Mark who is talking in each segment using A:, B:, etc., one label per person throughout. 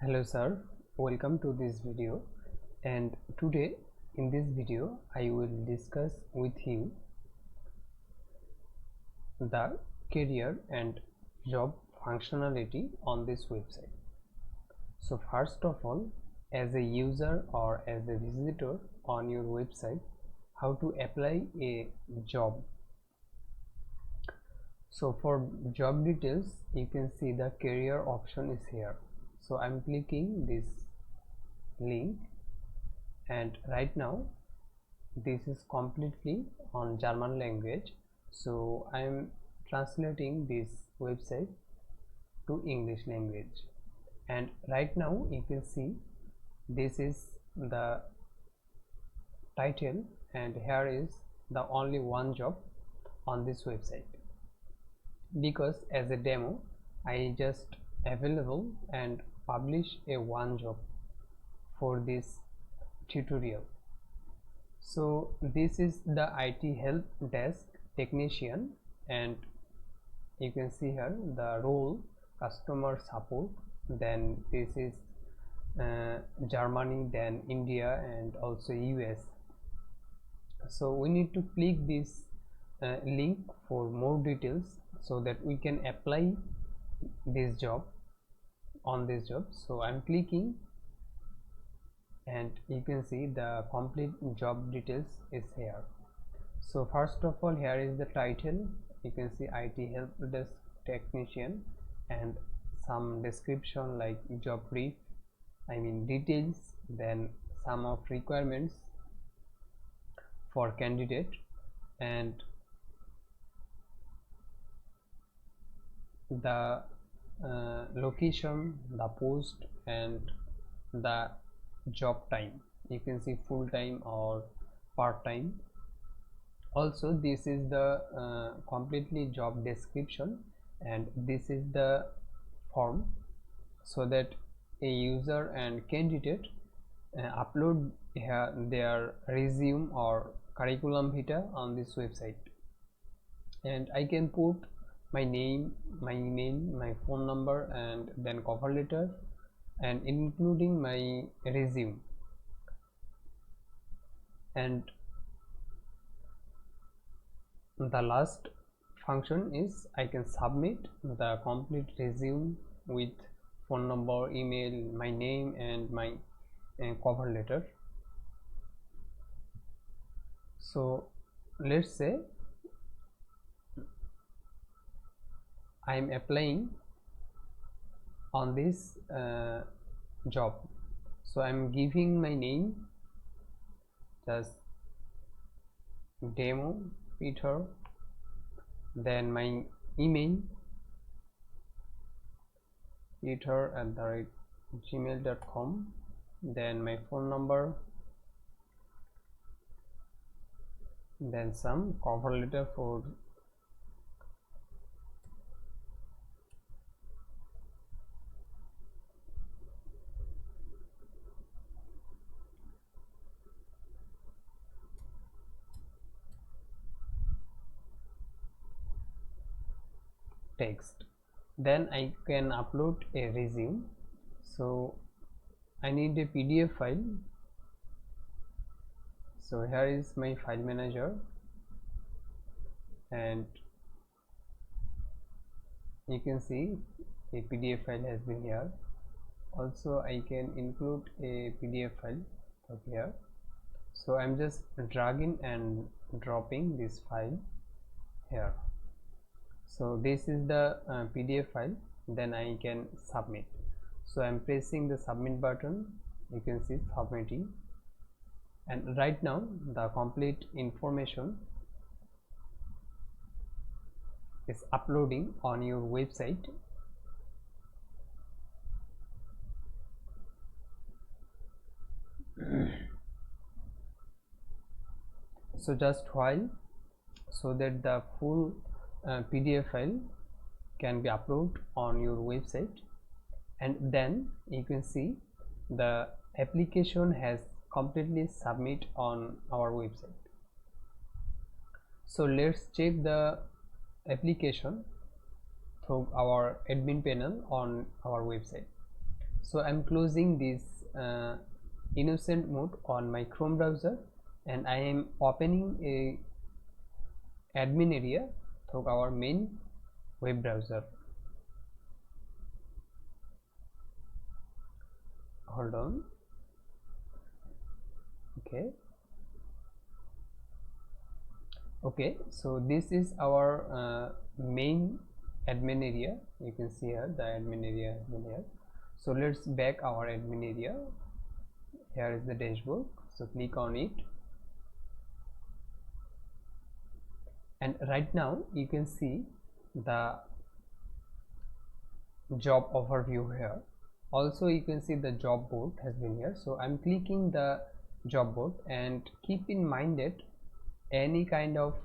A: Hello sir, welcome to this video, and today in this video I will discuss with you the career and job functionality on this website. So first of all, as a user or as a visitor on your website, how to apply a job. So for job details, you can see the career option is here. So I'm clicking this link, and right now this is completely on German language, so I am translating this website to English language. And right now you can see this is the title, and here is the only one job on this website, because as a demo I just available and publish a one job for this tutorial. So this is the IT help desk technician, and you can see here the role customer support, then this is Germany, then India, and also US. So we need to click this link for more details so that we can apply this job on this job. So I'm clicking, and you can see the complete job details is here. So first of all, here is the title. You can see IT help desk technician, and some description like job brief, details, then some of requirements for candidate, and the location, the post, and the job time. You can see full-time or part-time. Also this is the completely job description, and this is the form, so that a user and candidate upload their resume or curriculum vitae on this website. And I can put my name, my email, my phone number, and then cover letter, and including my resume. And the last function is I can submit the complete resume with phone number, email, my name, and my cover letter. So let's say I am applying on this job. So I'm giving my name, just demo Peter, then my email peter@gmail.com, then my phone number, then some cover letter for text. Then I can upload a resume. So I need a PDF file. So here is my file manager, and you can see a PDF file has been here. Also I can include a PDF file of here. So I'm just dragging and dropping this file here. So this is the PDF file, then I can submit. So I'm pressing the submit button, you can see submitting, and right now the complete information is uploading on your website. So just while, so that the full PDF file can be uploaded on your website, and then you can see the application has completely submit on our website. So let's check the application through our admin panel on our website. So I'm closing this innocent mode on my Chrome browser, and I am opening a admin area through our main web browser. Hold on. Okay, so this is our main admin area. You can see here the admin area has been here. So let's back our admin area. Here is the dashboard, so click on it, and right now you can see the job overview here. Also you can see the job board has been here. So I'm clicking the job board, and keep in mind that any kind of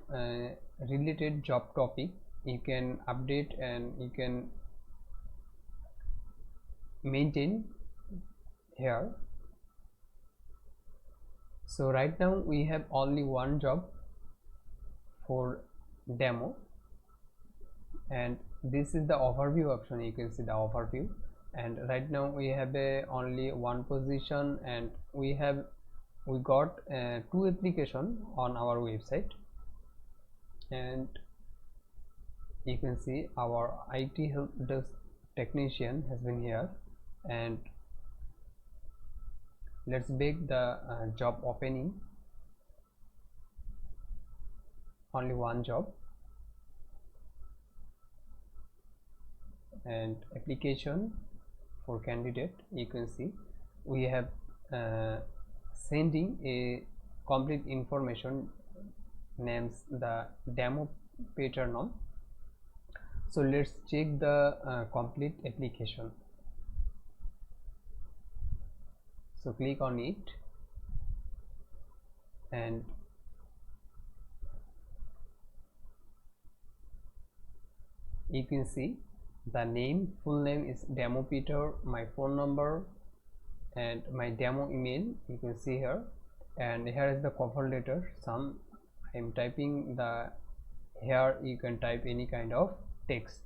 A: related job topic you can update and you can maintain here. So right now we have only one job for demo, and this is the overview option. You can see the overview, and right now we have only one position, and we got 2 applications on our website, and you can see our IT help desk technician has been here. And let's make the job opening. Only one job, and application for candidate. You can see we have sending a complete information, names the demo pattern. So let's check the complete application. So click on it, and you can see the name, full name is Demo Peter, my phone number and my demo email. You can see here, and here is the cover letter. Some I'm typing the here you can type any kind of text,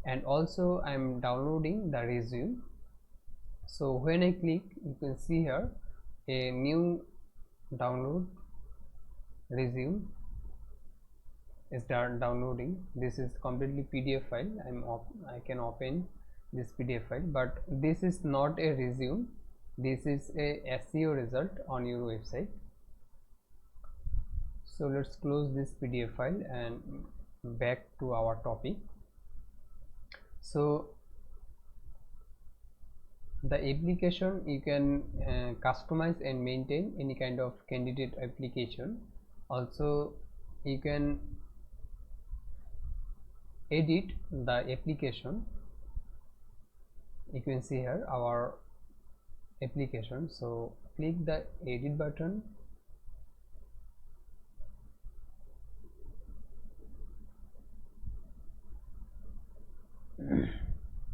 A: and also I'm downloading the resume. So when I click, you can see here a new download resume is downloading. This is completely PDF file. I can open this PDF file, but this is not a resume. This is a SEO result on your website. So let's close this PDF file and back to our topic. So the application, you can customize and maintain any kind of candidate application. Also you can edit the application. You can see here our application. So click the edit button,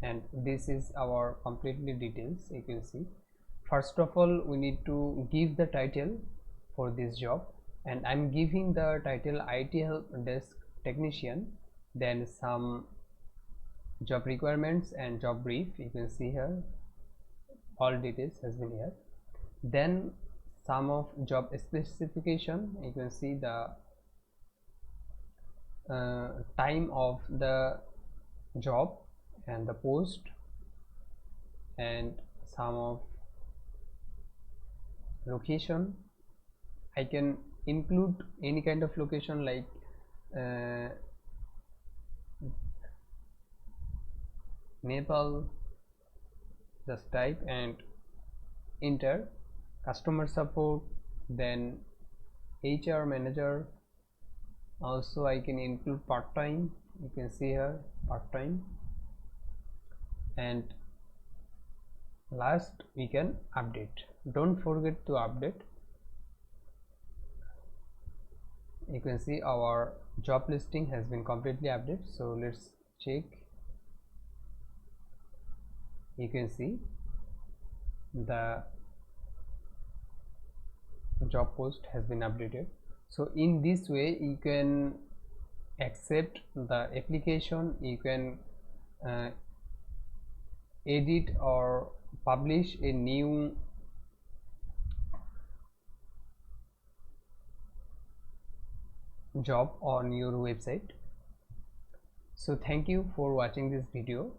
A: and this is our completely details. You can see, first of all we need to give the title for this job, and I'm giving the title IT help desk technician, then some job requirements and job brief. You can see here all details has been here. Then some of job specification. You can see the time of the job and the post, and some of location. I can include any kind of location like Nepal. Just type and enter. Customer support, then HR manager. Also I can include part-time. You can see here part-time, and last we can update. Don't forget to update. You can see our job listing has been completely updated. So let's check. You can see the job post has been updated. So in this way you can accept the application. You can edit or publish a new job on your website. So thank you for watching this video.